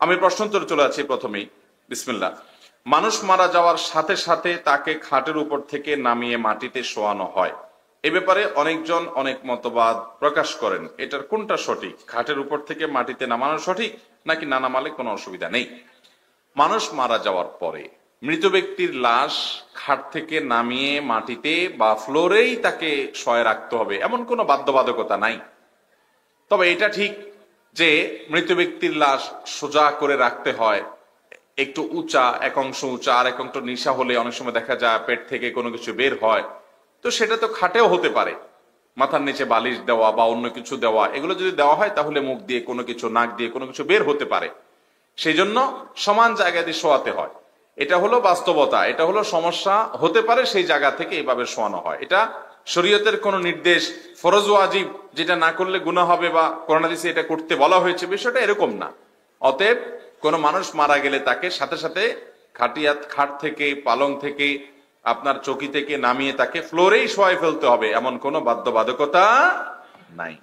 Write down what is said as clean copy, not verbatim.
আমি প্রশ্নোত্তরে চলে যাচ্ছি প্রথমেই। বিসমিল্লাহ। মানুষ মারা যাওয়ার সাথে সাথে তাকে খাটের উপর থেকে নামিয়ে মাটিতে শোয়ানো হয়, এ ব্যাপারে অনেকজন অনেক মতবাদ প্রকাশ করেন। এটার কোনটা সঠিক? খাটের উপর থেকে মাটিতে নামানো সঠিক নাকি না নামালে কোনো অসুবিধা নেই? মানুষ মারা যাওয়ার পরে মৃত ব্যক্তির লাশ খাট থেকে নামিয়ে মাটিতে বা ফ্লোরেই তাকে শয়ে রাখতে হবে এমন কোনো বাধ্যবাধকতা নাই। তবে এটা ঠিক যে মৃত ব্যক্তির লাশ সোজা করে রাখতে হয়, একটু উঁচা, এক অংশ উঁচা আর এক অংশ নিচা হলে অনেক সময় দেখা যায় পেট থেকে কোনো কিছু বের হয়, তো সেটা তো খাটেও হতে পারে। মাথার নিচে বালিশ দেওয়া বা অন্য কিছু দেওয়া, এগুলো যদি দেওয়া হয় তাহলে মুখ দিয়ে কোনো কিছু, নাক দিয়ে কোনো কিছু বের হতে পারে, সেই জন্য সমান জায়গা দিয়ে শোয়াতে হয়। এটা হলো বাস্তবতা, এটা হলো সমস্যা হতে পারে সেই জায়গা থেকে এইভাবে শোয়ানো হয়। এটা শরীয়তের কোন নির্দেশ ফরজ ওয়াজিব যেটা না করলে গুনাহ হবে বা কোরআন হাদিসে এটা করতে বলা হয়েছে, বিষয়টা এরকম না। অতএব কোন মানুষ মারা গেলে তাকে সাথে সাথে খাট থেকে, পালং থেকে, আপনার চৌকি থেকে নামিয়ে তাকে ফ্লোরেই শোয়াই ফেলতে হবে এমন কোনো বাধ্যবাধকতা নাই।